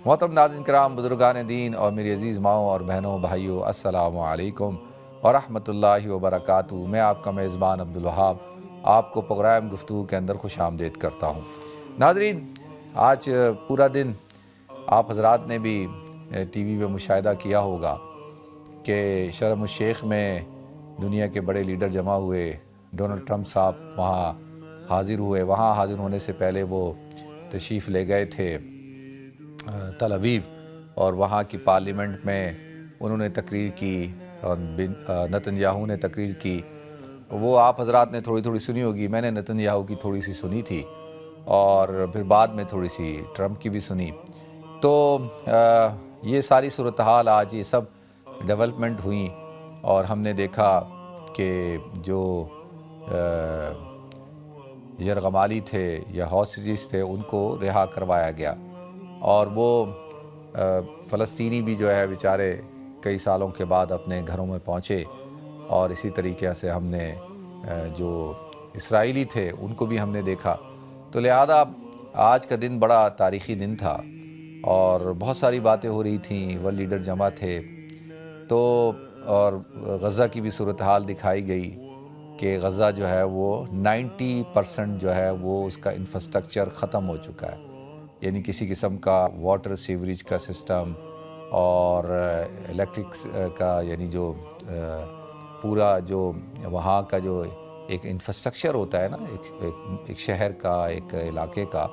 محترم ناظرین کرام، بزرگان دین اور میری عزیز ماؤں اور بہنوں بھائیوں، السلام علیکم ورحمۃ اللہ وبرکاتہ۔ میں آپ کا میزبان عبدالوہاب آپ کو پروگرام گفتگو کے اندر خوش آمدید کرتا ہوں۔ ناظرین، آج پورا دن آپ حضرات نے بھی ٹی وی پہ مشاہدہ کیا ہوگا کہ شرم الشیخ میں دنیا کے بڑے لیڈر جمع ہوئے، ڈونلڈ ٹرمپ صاحب وہاں حاضر ہوئے۔ وہاں حاضر ہونے سے پہلے وہ تشریف لے گئے تھے تل ابیب، اور وہاں کی پارلیمنٹ میں انہوں نے تقریر کی اور نتن یاہو نے تقریر کی۔ وہ آپ حضرات نے تھوڑی سنی ہوگی، میں نے نتن یاہو کی تھوڑی سی سنی تھی اور پھر بعد میں تھوڑی سی ٹرمپ کی بھی سنی۔ تو یہ ساری صورتحال آج یہ سب ڈیولپمنٹ ہوئیں اور ہم نے دیکھا کہ جو یرغمالی تھے یا ہاسٹیجز تھے ان کو رہا کروایا گیا، اور وہ فلسطینی بھی جو ہے بیچارے کئی سالوں کے بعد اپنے گھروں میں پہنچے، اور اسی طریقے سے ہم نے جو اسرائیلی تھے ان کو بھی ہم نے دیکھا۔ تو لہذا آج کا دن بڑا تاریخی دن تھا اور بہت ساری باتیں ہو رہی تھیں، ورلڈ لیڈر جمع تھے، تو اور غزہ کی بھی صورتحال دکھائی گئی کہ غزہ جو ہے وہ 90% جو ہے وہ اس کا انفراسٹرکچر ختم ہو چکا ہے، یعنی کسی قسم کا واٹر سیوریج کا سسٹم اور الیکٹرک کا، یعنی جو پورا جو وہاں کا جو ایک انفراسٹرکچر ہوتا ہے نا ایک شہر کا، ایک علاقے کا،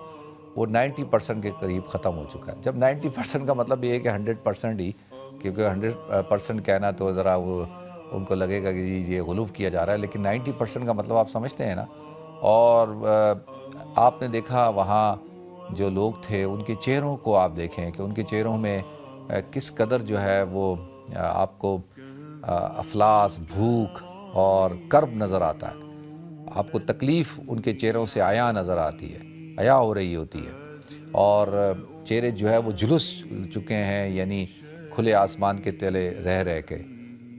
وہ 90% کے قریب ختم ہو چکا ہے۔ جب 90% کا مطلب یہ ہے کہ 100% ہی، کیونکہ 100% کہنا تو ذرا وہ ان کو لگے گا کہ یہ غلو کیا جا رہا ہے، لیکن 90% کا مطلب آپ سمجھتے ہیں نا۔ اور آپ نے دیکھا وہاں جو لوگ تھے ان کے چہروں کو آپ دیکھیں کہ ان کے چہروں میں کس قدر جو ہے وہ آپ کو افلاس، بھوک اور کرب نظر آتا ہے، آپ کو تکلیف ان کے چہروں سے عیاں نظر آتی ہے، عیاں ہو رہی ہوتی ہے، اور چہرے جو ہے وہ جھلس چکے ہیں، یعنی کھلے آسمان کے تلے رہ کے،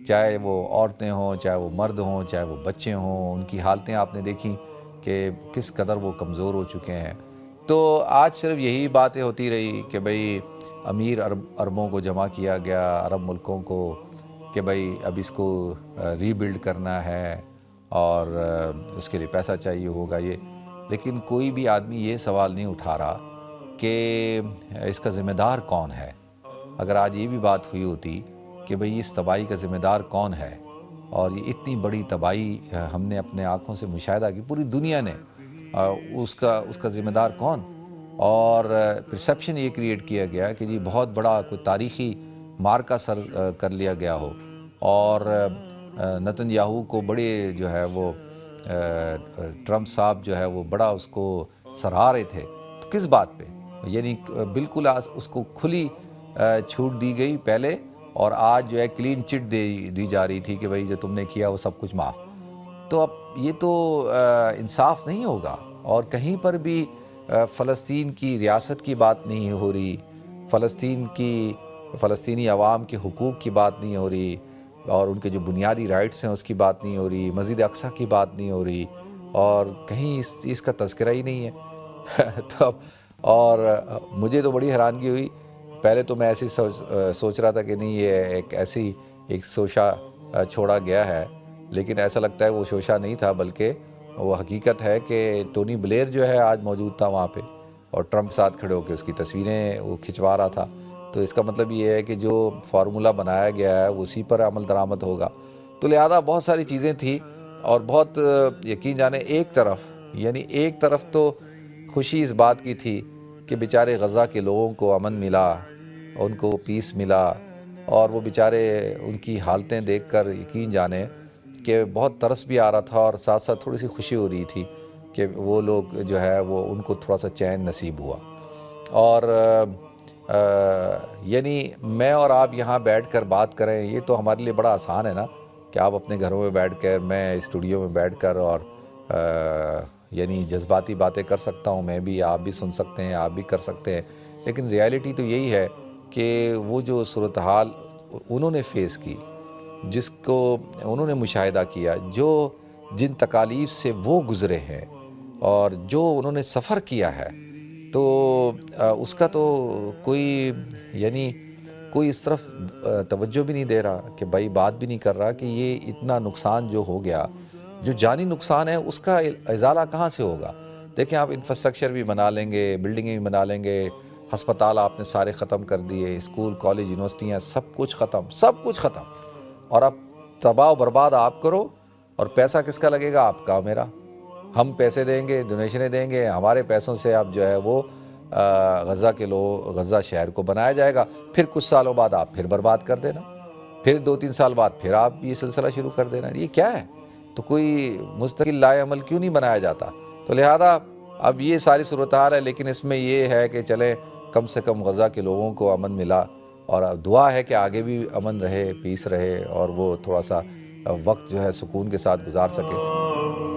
چاہے وہ عورتیں ہوں، چاہے وہ مرد ہوں، چاہے وہ بچے ہوں، ان کی حالتیں آپ نے دیکھی کہ کس قدر وہ کمزور ہو چکے ہیں۔ تو آج صرف یہی باتیں ہوتی رہی کہ بھئی امیر عربوں کو جمع کیا گیا، عرب ملکوں کو، کہ بھئی اب اس کو ری بلڈ کرنا ہے اور اس کے لیے پیسہ چاہیے ہوگا یہ، لیکن کوئی بھی آدمی یہ سوال نہیں اٹھا رہا کہ اس کا ذمہ دار کون ہے۔ اگر آج یہ بھی بات ہوئی ہوتی کہ بھئی اس تباہی کا ذمہ دار کون ہے، اور یہ اتنی بڑی تباہی ہم نے اپنے آنکھوں سے مشاہدہ کی، پوری دنیا نے، اس کا ذمہ دار کون، اور پرسیپشن یہ کریٹ کیا گیا کہ جی بہت بڑا کوئی تاریخی مارکہ سر کر لیا گیا ہو، اور نتن یاہو کو بڑے جو ہے وہ ٹرمپ صاحب جو ہے وہ بڑا اس کو سراہ رہے تھے۔ تو کس بات پہ؟ یعنی بالکل اس کو کھلی چھوٹ دی گئی پہلے، اور آج جو ہے کلین چٹ دی جا رہی تھی کہ بھئی جو تم نے کیا وہ سب کچھ معاف۔ تو اب یہ تو انصاف نہیں ہوگا، اور کہیں پر بھی فلسطین کی ریاست کی بات نہیں ہو رہی، فلسطینی عوام کے حقوق کی بات نہیں ہو رہی، اور ان کے جو بنیادی رائٹس ہیں اس کی بات نہیں ہو رہی، مسجد اقصی کی بات نہیں ہو رہی، اور کہیں اس چیز کا تذکرہ ہی نہیں ہے۔ تو اور مجھے تو بڑی حیرانگی ہوئی، پہلے تو میں ایسی سوچ رہا تھا کہ نہیں یہ ایک شوشہ چھوڑا گیا ہے، لیکن ایسا لگتا ہے وہ شوشہ نہیں تھا، بلکہ وہ حقیقت ہے کہ ٹونی بلیر جو ہے آج موجود تھا وہاں پہ، اور ٹرمپ ساتھ کھڑے ہو کے اس کی تصویریں وہ کھنچوا رہا تھا۔ تو اس کا مطلب یہ ہے کہ جو فارمولہ بنایا گیا ہے اسی پر عمل درآمد ہوگا۔ تو لہذا بہت ساری چیزیں تھیں، اور بہت یقین جانے ایک طرف تو خوشی اس بات کی تھی کہ بیچارے غزہ کے لوگوں کو امن ملا، ان کو پیس ملا، اور وہ بیچارے ان کی حالتیں دیکھ کر یقین جانے کہ بہت ترس بھی آ رہا تھا، اور ساتھ ساتھ تھوڑی سی خوشی ہو رہی تھی کہ وہ لوگ جو ہے وہ ان کو تھوڑا سا چین نصیب ہوا۔ اور یعنی میں اور آپ یہاں بیٹھ کر بات کریں، یہ تو ہمارے لیے بڑا آسان ہے نا، کہ آپ اپنے گھروں میں بیٹھ کر، میں اسٹوڈیو میں بیٹھ کر، اور یعنی جذباتی باتیں کر سکتا ہوں میں بھی، آپ بھی سن سکتے ہیں، آپ بھی کر سکتے ہیں، لیکن ریالٹی تو یہی ہے کہ وہ جو صورتحال انہوں نے فیس کی، جس کو انہوں نے مشاہدہ کیا، جن تکالیف سے وہ گزرے ہیں، اور جو انہوں نے سفر کیا ہے، تو اس کا تو کوئی یعنی کوئی اس طرف توجہ بھی نہیں دے رہا کہ بھائی بات بھی نہیں کر رہا کہ یہ اتنا نقصان جو ہو گیا، جو جانی نقصان ہے اس کا ازالہ کہاں سے ہوگا؟ دیکھیں آپ انفراسٹرکچر بھی بنا لیں گے، بلڈنگیں بھی بنا لیں گے، ہسپتال آپ نے سارے ختم کر دیے، اسکول کالج یونیورسٹیاں سب کچھ ختم، سب کچھ ختم، اور اب تباہ و برباد آپ کرو، اور پیسہ کس کا لگے گا؟ آپ کا میرا۔ ہم پیسے دیں گے، ڈونیشنیں دیں گے، ہمارے پیسوں سے اب جو ہے وہ غزہ کے لوگ، غزہ شہر کو بنایا جائے گا، پھر کچھ سالوں بعد آپ پھر برباد کر دینا، پھر 2-3 سال بعد پھر آپ یہ سلسلہ شروع کر دینا۔ یہ کیا ہے؟ تو کوئی مستقل لائے عمل کیوں نہیں بنایا جاتا؟ تو لہذا اب یہ ساری صورتحال ہے، لیکن اس میں یہ ہے کہ چلیں کم سے کم غزہ کے لوگوں کو امن ملا، اور دعا ہے کہ آگے بھی امن رہے، پیس رہے، اور وہ تھوڑا سا وقت جو ہے سکون کے ساتھ گزار سکے۔